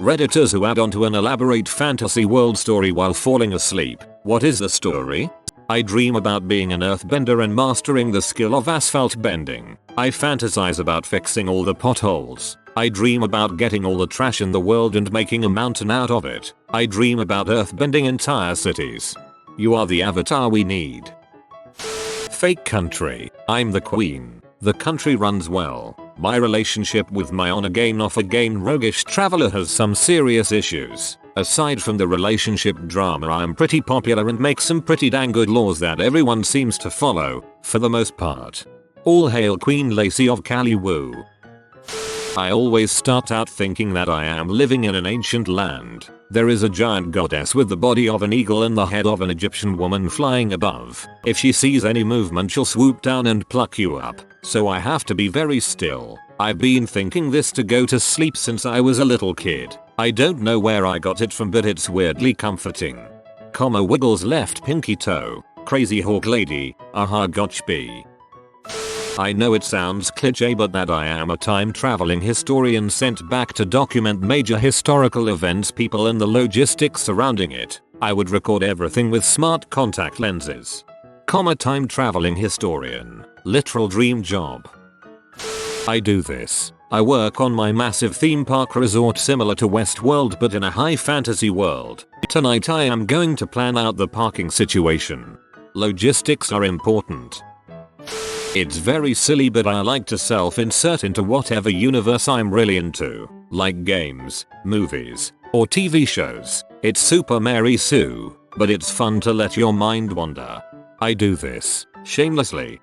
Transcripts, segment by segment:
Redditors who add on to an elaborate fantasy world story while falling asleep. What is the story? I dream about being an earthbender and mastering the skill of asphalt bending. I fantasize about fixing all the potholes. I dream about getting all the trash in the world and making a mountain out of it. I dream about earthbending entire cities. You are the avatar we need. Fake country. I'm the queen. The country runs well. My relationship with my on again off again roguish traveler has some serious issues. Aside from the relationship drama, I am pretty popular and make some pretty dang good laws that everyone seems to follow, for the most part. All hail Queen Lacey of Caliwoo. I always start out thinking that I am living in an ancient land. There is a giant goddess with the body of an eagle and the head of an Egyptian woman flying above. If she sees any movement, she'll swoop down and pluck you up. So I have to be very still. I've been thinking this to go to sleep since I was a little kid. I don't know where I got it from, but it's weirdly comforting. Wiggles left pinky toe. Crazy hawk lady. Aha gotch bee. I know it sounds cliché, but that I am a time traveling historian sent back to document major historical events, people and the logistics surrounding it. I would record everything with smart contact lenses. Time traveling historian. Literal dream job. I do this. I work on my massive theme park resort similar to Westworld but in a high fantasy world. Tonight I am going to plan out the parking situation. Logistics are important. It's very silly, but I like to self-insert into whatever universe I'm really into, like games, movies, or TV shows. It's super Mary Sue, but it's fun to let your mind wander. I do this shamelessly.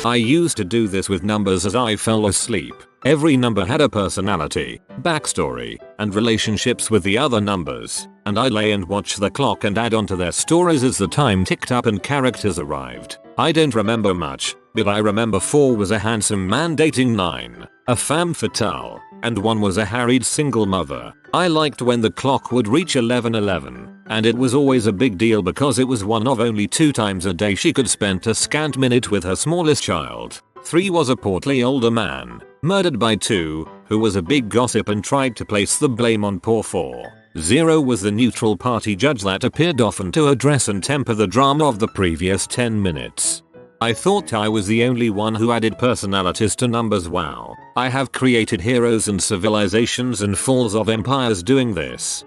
I used to do this with numbers as I fell asleep. Every number had a personality, backstory, and relationships with the other numbers, and I lay and watch the clock and add on to their stories as the time ticked up and characters arrived. I don't remember much, but I remember 4 was a handsome man dating 9, a femme fatale, and 1 was a harried single mother. I liked when the clock would reach 11:11, and it was always a big deal because it was one of only 2 times a day she could spend a scant minute with her smallest child. 3 was a portly older man, murdered by 2, who was a big gossip and tried to place the blame on poor 4. 0 was the neutral party judge that appeared often to address and temper the drama of the previous 10 minutes. I thought I was the only one who added personalities to numbers. Wow. I have created heroes and civilizations and falls of empires doing this.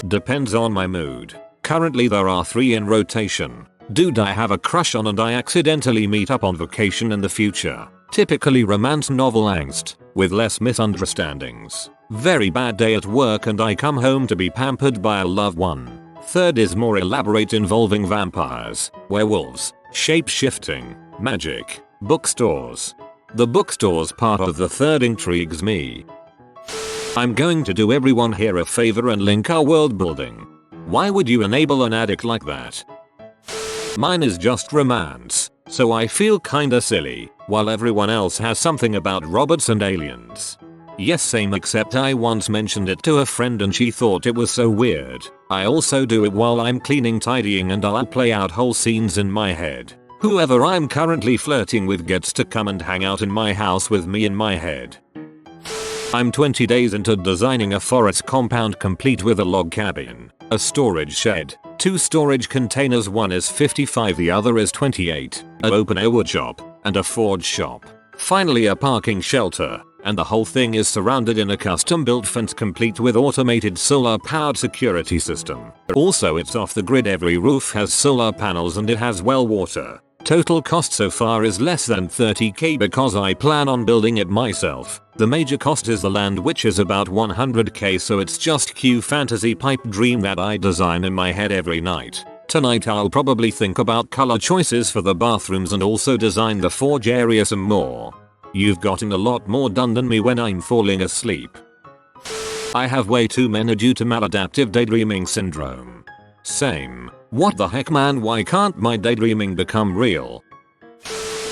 Depends on my mood. Currently there are 3 in rotation. Dude I have a crush on and I accidentally meet up on vacation in the future. Typically romance novel Angst, with less misunderstandings. Very bad day at work and I come home to be pampered by a loved one. 3rd is more elaborate, involving vampires, werewolves, shape-shifting, magic, bookstores. The bookstores part of the 3rd intrigues me. I'm going to do everyone here a favor and link our world building. Why would you enable an addict like that? Mine is just romance, so I feel kinda silly, while everyone else has something about robots and aliens. Yes, same, except I once mentioned it to a friend and she thought it was so weird. I also do it while I'm cleaning, tidying, and I'll play out whole scenes in my head. Whoever I'm currently flirting with gets to come and hang out in my house with me in my head. I'm 20 days into designing a forest compound complete with a log cabin, a storage shed, 2 storage containers, one is 55, the other is 28, an open air wood shop, and a forge shop. Finally a parking shelter, and the whole thing is surrounded in a custom built fence complete with automated solar powered security system. Also it's off the grid, every roof has solar panels and it has well water. Total cost so far is less than 30k because I plan on building it myself. The major cost is the land, which is about 100k, so it's just Q fantasy pipe dream that I design in my head every night. Tonight I'll probably think about color choices for the bathrooms and also design the forge area some more. You've gotten a lot more done than me when I'm falling asleep. I have way too many due to maladaptive daydreaming syndrome. Same. What the heck, man, why can't my daydreaming become real?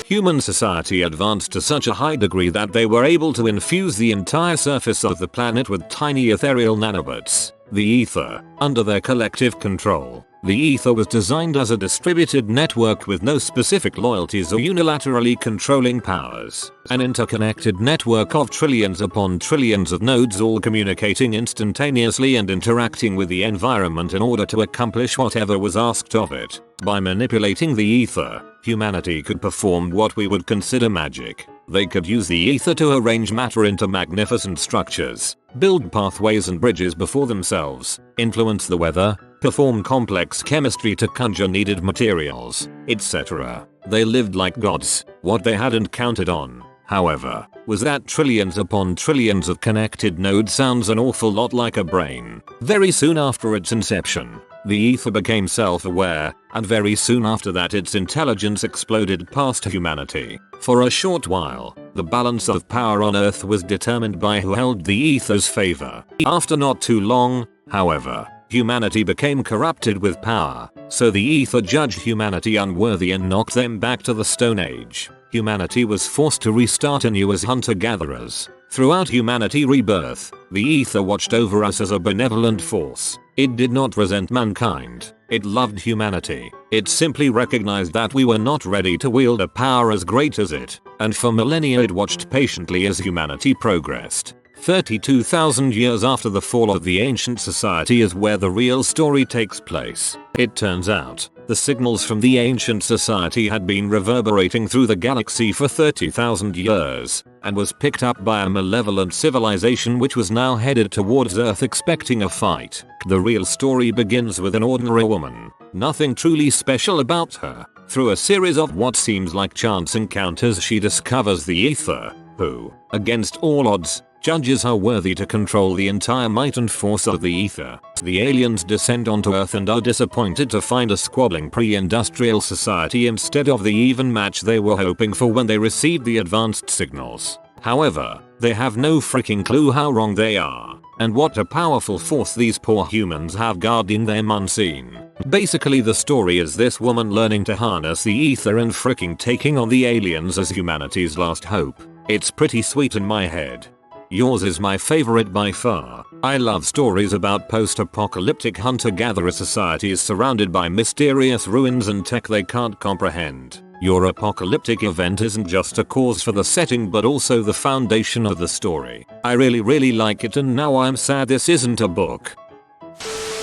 Human society advanced to such a high degree that they were able to infuse the entire surface of the planet with tiny ethereal nanobots, the ether, under their collective control. The ether was designed as a distributed network with no specific loyalties or unilaterally controlling powers. An interconnected network of trillions upon trillions of nodes all communicating instantaneously and interacting with the environment in order to accomplish whatever was asked of it. By manipulating the ether, humanity could perform what we would consider magic. They could use the ether to arrange matter into magnificent structures, build pathways and bridges before themselves, influence the weather, perform complex chemistry to conjure needed materials, etc. They lived like gods. What they hadn't counted on, however, was that trillions upon trillions of connected nodes sounds an awful lot like a brain. Very soon after its inception, the ether became self-aware, and very soon after that its intelligence exploded past humanity. For a short while, the balance of power on Earth was determined by who held the ether's favor. After not too long, however, humanity became corrupted with power, so the ether judged humanity unworthy and knocked them back to the Stone Age. Humanity was forced to restart anew as hunter-gatherers. Throughout humanity rebirth, the ether watched over us as a benevolent force. It did not resent mankind. It loved humanity. It simply recognized that we were not ready to wield a power as great as it, and for millennia it watched patiently as humanity progressed. 32,000 years after the fall of the ancient society is where the real story takes place. It turns out, the signals from the ancient society had been reverberating through the galaxy for 30,000 years, and was picked up by a malevolent civilization which was now headed towards Earth expecting a fight. The real story begins with an ordinary woman. Nothing truly special about her. Through a series of what seems like chance encounters she discovers the ether, who, against all odds, judges her worthy to control the entire might and force of the ether. The aliens descend onto Earth and are disappointed to find a squabbling pre-industrial society instead of the even match they were hoping for when they received the advanced signals. However, they have no freaking clue how wrong they are, and what a powerful force these poor humans have guarding them unseen. Basically the story is this woman learning to harness the ether and freaking taking on the aliens as humanity's last hope. It's pretty sweet in my head. Yours is my favorite by far. I love stories about post-apocalyptic hunter-gatherer societies surrounded by mysterious ruins and tech they can't comprehend. Your apocalyptic event isn't just a cause for the setting but also the foundation of the story. I really like it, and now I'm sad this isn't a book.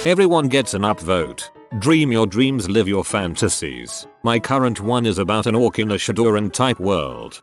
Everyone gets an upvote. Dream your dreams, live your fantasies. My current one is about an orc in a Shadowrun type world.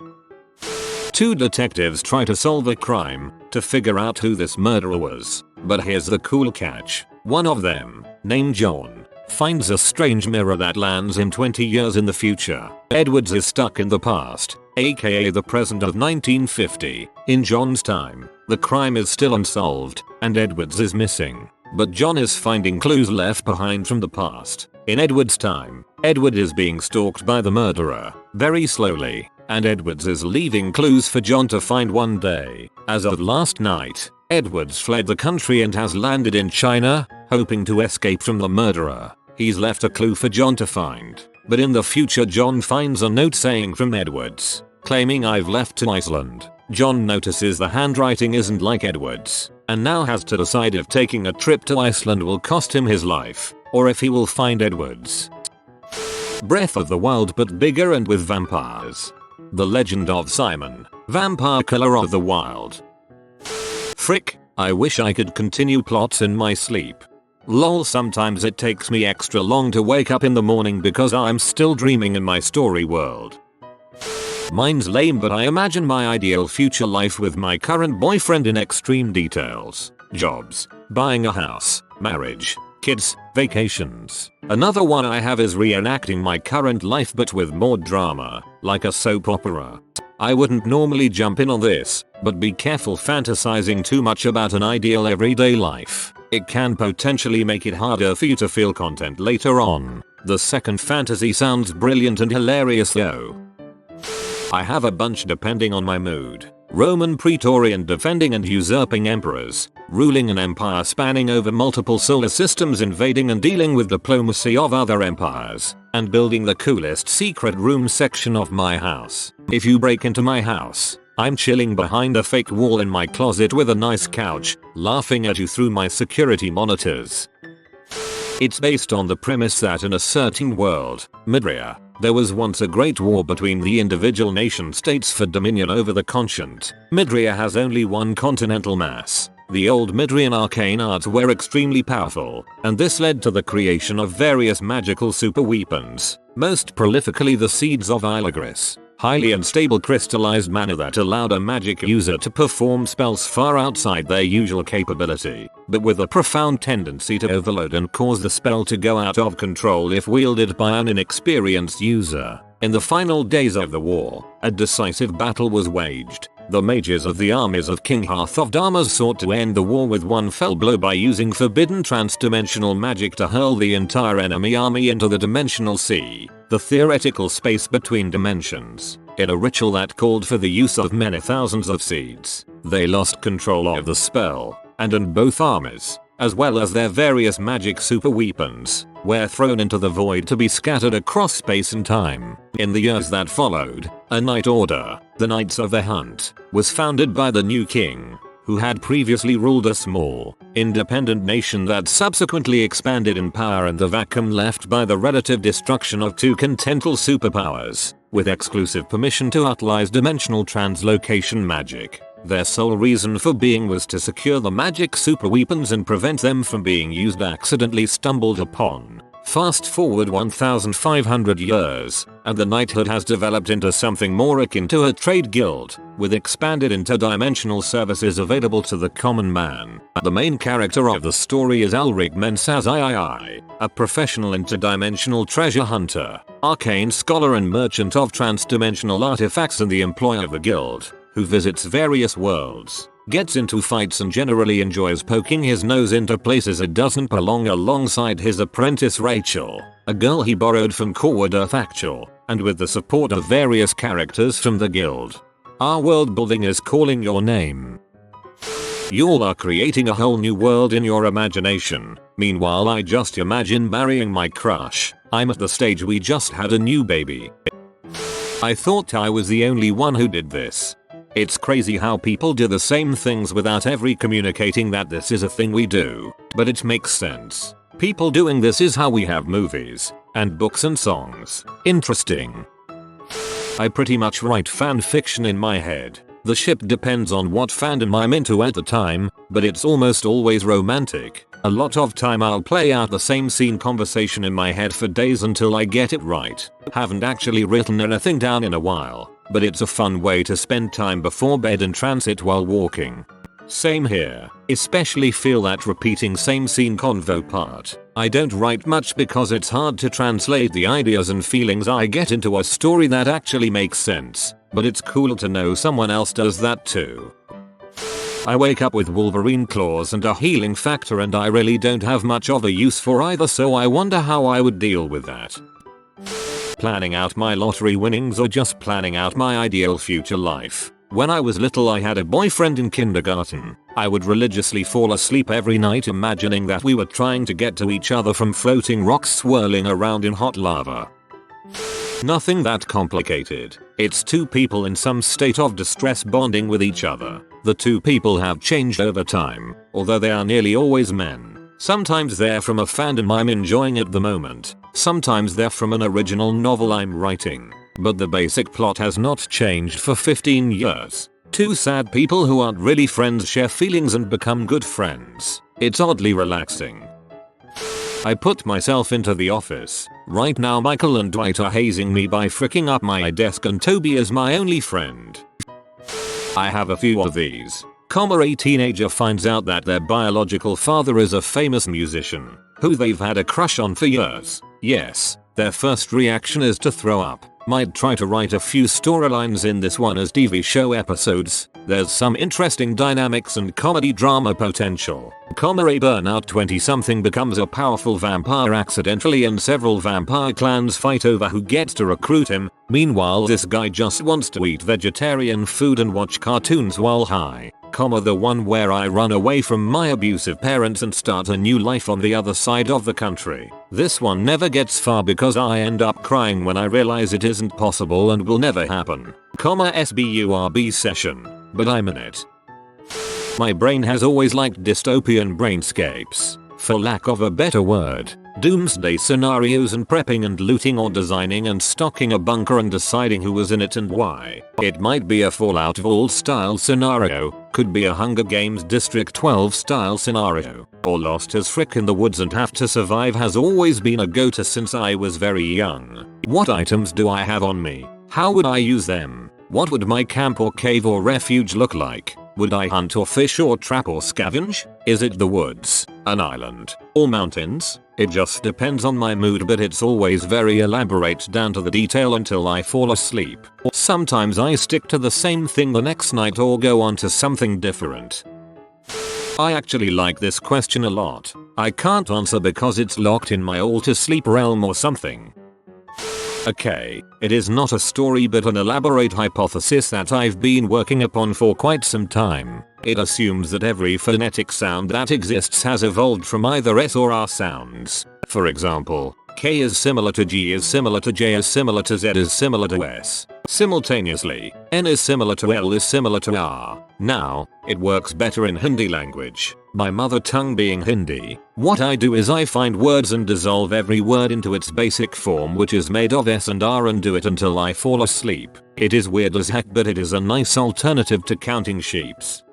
Two detectives try to solve a crime to figure out who this murderer was. But here's the cool catch. One of them, named John, finds a strange mirror that lands him 20 years in the future. Edwards is stuck in the past, aka the present of 1950. In John's time, the crime is still unsolved, and Edwards is missing. But John is finding clues left behind from the past. In Edwards' time, Edward is being stalked by the murderer, very slowly, and Edwards is leaving clues for John to find one day. As of last night, Edwards fled the country and has landed in China, hoping to escape from the murderer. He's left a clue for John to find, but in the future John finds a note saying from Edwards, claiming I've left to Iceland. John notices the handwriting isn't like Edwards, and now has to decide if taking a trip to Iceland will cost him his life, or if he will find Edwards. Breath of the Wild but bigger and with vampires. The Legend of Simon, Vampire Killer of the Wild. Frick, I wish I could continue plots in my sleep. Lol, sometimes it takes me extra long to wake up in the morning because I'm still dreaming in my story world. Mine's lame, but I imagine my ideal future life with my current boyfriend in extreme details. Jobs, buying a house, marriage, kids, vacations. Another one I have is reenacting my current life but with more drama, like a soap opera. I wouldn't normally jump in on this, but be careful fantasizing too much about an ideal everyday life. It can potentially make it harder for you to feel content later on. The second fantasy sounds brilliant and hilarious though. I have a bunch depending on my mood. Roman Praetorian defending and usurping emperors, ruling an empire spanning over multiple solar systems, invading and dealing with diplomacy of other empires, and building the coolest secret room section of my house. If you break into my house, I'm chilling behind a fake wall in my closet with a nice couch, laughing at you through my security monitors. It's based on the premise that in a certain world, Midria, there was once a great war between the individual nation states for dominion over the continent. Midria has only one continental mass. The old Midrian arcane arts were extremely powerful, and this led to the creation of various magical super weapons, most prolifically the Seeds of Ilagris, highly unstable crystallized mana that allowed a magic user to perform spells far outside their usual capability, but with a profound tendency to overload and cause the spell to go out of control if wielded by an inexperienced user. In the final days of the war, a decisive battle was waged. The mages of the armies of King Hearth of Dharmas sought to end the war with one fell blow by using forbidden transdimensional magic to hurl the entire enemy army into the dimensional sea, the theoretical space between dimensions. In a ritual that called for the use of many thousands of seeds, they lost control of the spell, and in both armies, as well as their various magic super weapons, were thrown into the void to be scattered across space and time. In the years that followed, a Knight Order, the Knights of the Hunt, was founded by the new king, who had previously ruled a small, independent nation that subsequently expanded in power in the vacuum left by the relative destruction of two continental superpowers, with exclusive permission to utilize dimensional translocation magic. Their sole reason for being was to secure the magic super weapons and prevent them from being used accidentally stumbled upon. Fast forward 1500 years, and the knighthood has developed into something more akin to a trade guild, with expanded interdimensional services available to the common man. The main character of the story is Ulrich Mensazii, a professional interdimensional treasure hunter, arcane scholar and merchant of transdimensional artifacts and the employee of the guild, who visits various worlds, gets into fights and generally enjoys poking his nose into places it doesn't belong alongside his apprentice Rachel, a girl he borrowed from Corwood Earth Actual, and with the support of various characters from the guild. Our world building is calling your name. Y'all are creating a whole new world in your imagination. Meanwhile, I just imagine marrying my crush. I'm at the stage we just had a new baby. I thought I was the only one who did this. It's crazy how people do the same things without ever communicating that this is a thing we do, but it makes sense. People doing this is how we have movies, and books and songs. Interesting. I pretty much write fan fiction in my head. The ship depends on what fandom I'm into at the time, but it's almost always romantic. A lot of time I'll play out the same scene conversation in my head for days until I get it right. Haven't actually written anything down in a while, but it's a fun way to spend time before bed and transit while walking. Same here, especially feel that repeating same scene convo part. I don't write much because it's hard to translate the ideas and feelings I get into a story that actually makes sense, but it's cool to know someone else does that too. I wake up with Wolverine claws and a healing factor and I really don't have much of a use for either, so I wonder how I would deal with that. Planning out my lottery winnings or just planning out my ideal future life. When I was little I had a boyfriend in kindergarten. I would religiously fall asleep every night imagining that we were trying to get to each other from floating rocks swirling around in hot lava. Nothing that complicated. It's two people in some state of distress bonding with each other. The two people have changed over time, although they are nearly always men. Sometimes they're from a fandom I'm enjoying at the moment. Sometimes they're from an original novel I'm writing. But the basic plot has not changed for 15 years. Two sad people who aren't really friends share feelings and become good friends. It's oddly relaxing. I put myself into the office. Right now Michael and Dwight are hazing me by fricking up my desk and Toby is my only friend. I have a few of these. A teenager finds out that their biological father is a famous musician, who they've had a crush on for years. Yes, their first reaction is to throw up. Might try to write a few storylines in this one as TV show episodes. There's some interesting dynamics and comedy drama potential. A burnout 20-something becomes a powerful vampire accidentally and several vampire clans fight over who gets to recruit him. Meanwhile this guy just wants to eat vegetarian food and watch cartoons while high. The one where I run away from my abusive parents and start a new life on the other side of the country. This one never gets far because I end up crying when I realize it isn't possible and will never happen. SBURB session. But I'm in it. My brain has always liked dystopian brainscapes, for lack of a better word. doomsday scenarios and prepping and looting or designing and stocking a bunker and deciding who was in it and why. It might be a Fallout Vault style scenario, could be a Hunger Games District 12 style scenario, or Lost as Frick in the woods and have to survive has always been a go-to since I was very young. What items do I have on me? How would I use them? What would my camp or cave or refuge look like? Would I hunt or fish or trap or scavenge? Is it the woods, an island, or mountains? It just depends on my mood, but it's always very elaborate down to the detail until I fall asleep. Sometimes I stick to the same thing the next night or go on to something different. I actually like this question a lot. I can't answer because it's locked in my all to sleep realm or something. Okay, it is not a story but an elaborate hypothesis that I've been working upon for quite some time. It assumes that every phonetic sound that exists has evolved from either S or R sounds. For example, K is similar to G is similar to J is similar to Z is similar to S. Simultaneously, N is similar to L is similar to R. Now, it works better in Hindi language, my mother tongue being Hindi. What I do is I find words and dissolve every word into its basic form, which is made of S and R, and do it until I fall asleep. It is weird as heck, but it is a nice alternative to counting sheeps.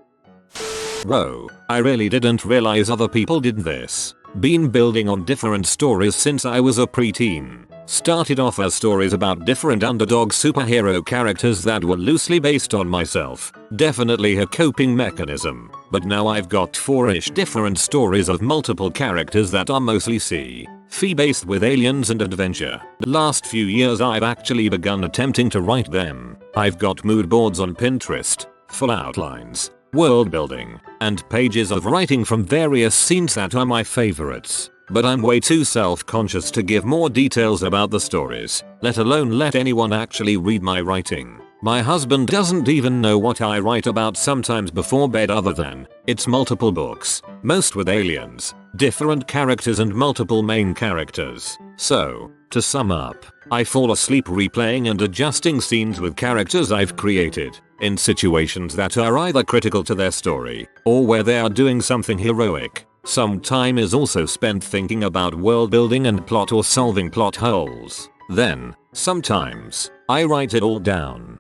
Whoa, I really didn't realize other people did this. Been building on different stories since I was a preteen. Started off as stories about different underdog superhero characters that were loosely based on myself. Definitely a coping mechanism. But now I've got 4-ish different stories of multiple characters that are mostly sci-fi based with aliens and adventure. The last few years I've actually begun attempting to write them. I've got mood boards on Pinterest, full outlines, world building, and pages of writing from various scenes that are my favorites. But I'm way too self-conscious to give more details about the stories, let alone let anyone actually read my writing. My husband doesn't even know what I write about sometimes before bed other than, it's multiple books, most with aliens, different characters and multiple main characters. So, to sum up, I fall asleep replaying and adjusting scenes with characters I've created, in situations that are either critical to their story, or where they are doing something heroic. Some time is also spent thinking about world building and plot or solving plot holes. Then, sometimes, I write it all down.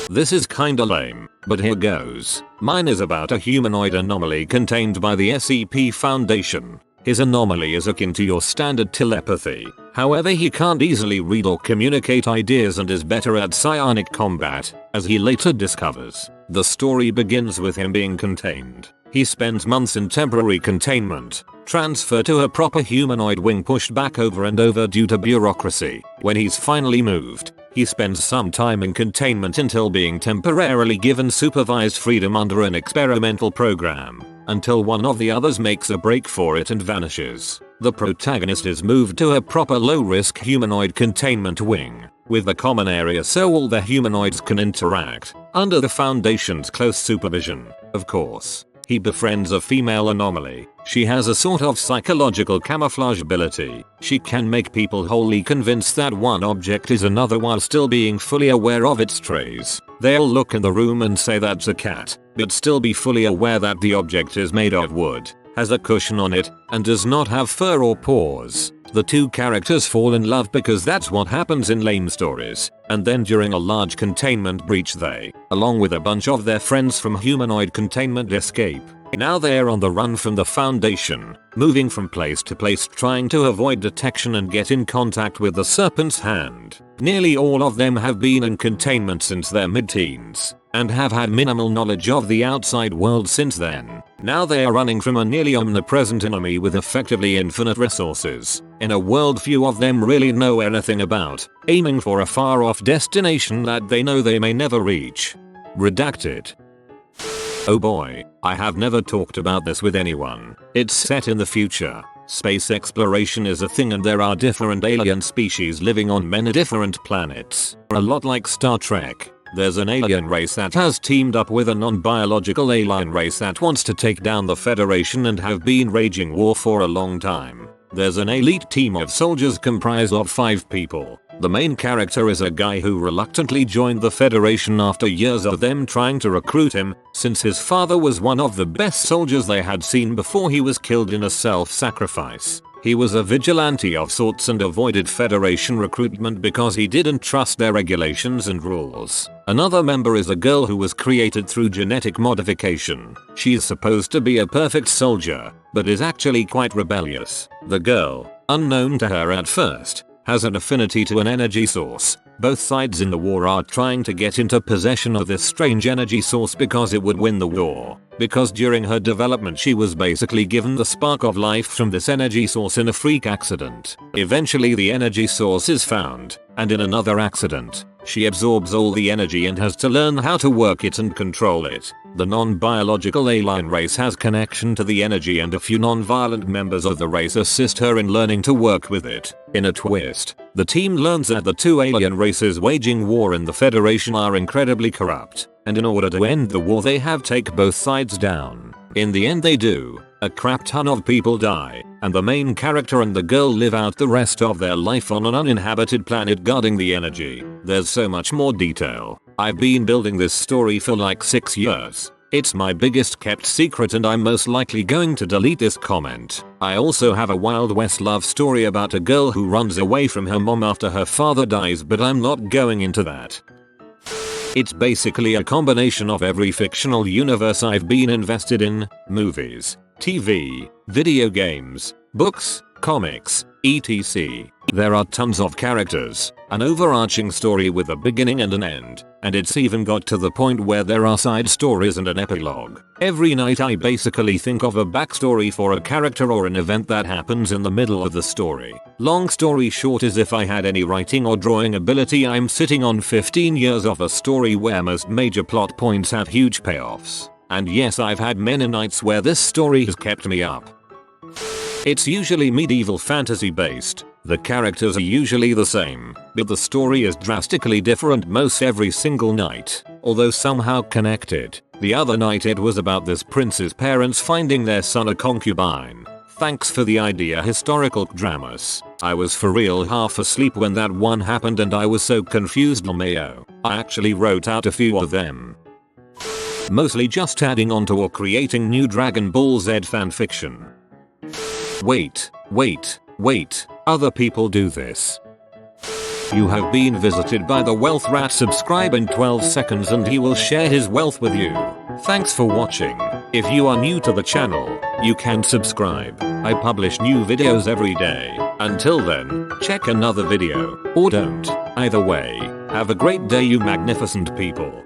This is kinda lame, but here goes. Mine is about a humanoid anomaly contained by the SCP Foundation. His anomaly is akin to your standard telepathy. However, he can't easily read or communicate ideas and is better at psionic combat, as he later discovers. The story begins with him being contained. He spends months in temporary containment, transferred to a proper humanoid wing, pushed back over and over due to bureaucracy. When he's finally moved, he spends some time in containment until being temporarily given supervised freedom under an experimental program, until one of the others makes a break for it and vanishes. The protagonist is moved to a proper low-risk humanoid containment wing, with a common area so all the humanoids can interact, under the Foundation's close supervision, of course. He befriends a female anomaly. She has a sort of psychological camouflage ability. She can make people wholly convinced that one object is another while still being fully aware of its trace. They'll look in the room and say that's a cat, but still be fully aware that the object is made of wood, has a cushion on it, and does not have fur or paws. The two characters fall in love because that's what happens in lame stories, and then during a large containment breach they, along with a bunch of their friends from humanoid containment, escape. Now they're on the run from the Foundation, moving from place to place trying to avoid detection and get in contact with the Serpent's Hand. Nearly all of them have been in containment since their mid-teens, and have had minimal knowledge of the outside world since then. Now they are running from a nearly omnipresent enemy with effectively infinite resources, in a world few of them really know anything about, aiming for a far-off destination that they know they may never reach. Redacted. Oh boy, I have never talked about this with anyone. It's set in the future. Space exploration is a thing and there are different alien species living on many different planets. A lot like Star Trek. There's an alien race that has teamed up with a non-biological alien race that wants to take down the Federation and have been waging war for a long time. There's an elite team of soldiers comprised of 5 people. The main character is a guy who reluctantly joined the Federation after years of them trying to recruit him, since his father was one of the best soldiers they had seen before he was killed in a self-sacrifice. He was a vigilante of sorts and avoided Federation recruitment because he didn't trust their regulations and rules. Another member is a girl who was created through genetic modification. She is supposed to be a perfect soldier, but is actually quite rebellious. The girl, unknown to her at first, has an affinity to an energy source. Both sides in the war are trying to get into possession of this strange energy source because it would win the war. Because during her development she was basically given the spark of life from this energy source in a freak accident. Eventually the energy source is found, and in another accident, she absorbs all the energy and has to learn how to work it and control it. The non-biological alien race has connection to the energy and a few non-violent members of the race assist her in learning to work with it. In a twist, the team learns that the two alien races waging war in the Federation are incredibly corrupt, and in order to end the war they have to take both sides down. In the end they do. A crap ton of people die, and the main character and the girl live out the rest of their life on an uninhabited planet guarding the energy. There's so much more detail. I've been building this story for like 6 years. It's my biggest kept secret and I'm most likely going to delete this comment. I also have a Wild West love story about a girl who runs away from her mom after her father dies, but I'm not going into that. It's basically a combination of every fictional universe I've been invested in: movies, TV, video games, books, comics, etc. There are tons of characters, an overarching story with a beginning and an end, and it's even got to the point where there are side stories and an epilogue. Every night I basically think of a backstory for a character or an event that happens in the middle of the story. Long story short is, if I had any writing or drawing ability, I'm sitting on 15 years of a story where most major plot points have huge payoffs. And yes, I've had many nights where this story has kept me up. It's usually medieval fantasy based. The characters are usually the same, but the story is drastically different most every single night, although somehow connected. The other night it was about this prince's parents finding their son a concubine. Thanks for the idea, historical dramas. I was for real half asleep when that one happened and I was so confused, LMAO. I actually wrote out a few of them. Mostly just adding onto or creating new Dragon Ball Z fanfiction. Wait. Other people do this. You have been visited by the wealth rat. Subscribe in 12 seconds and he will share his wealth with you. Thanks for watching. If you are new to the channel, you can subscribe. I publish new videos every day. Until then, check another video, or don't. Either way, have a great day, you magnificent people.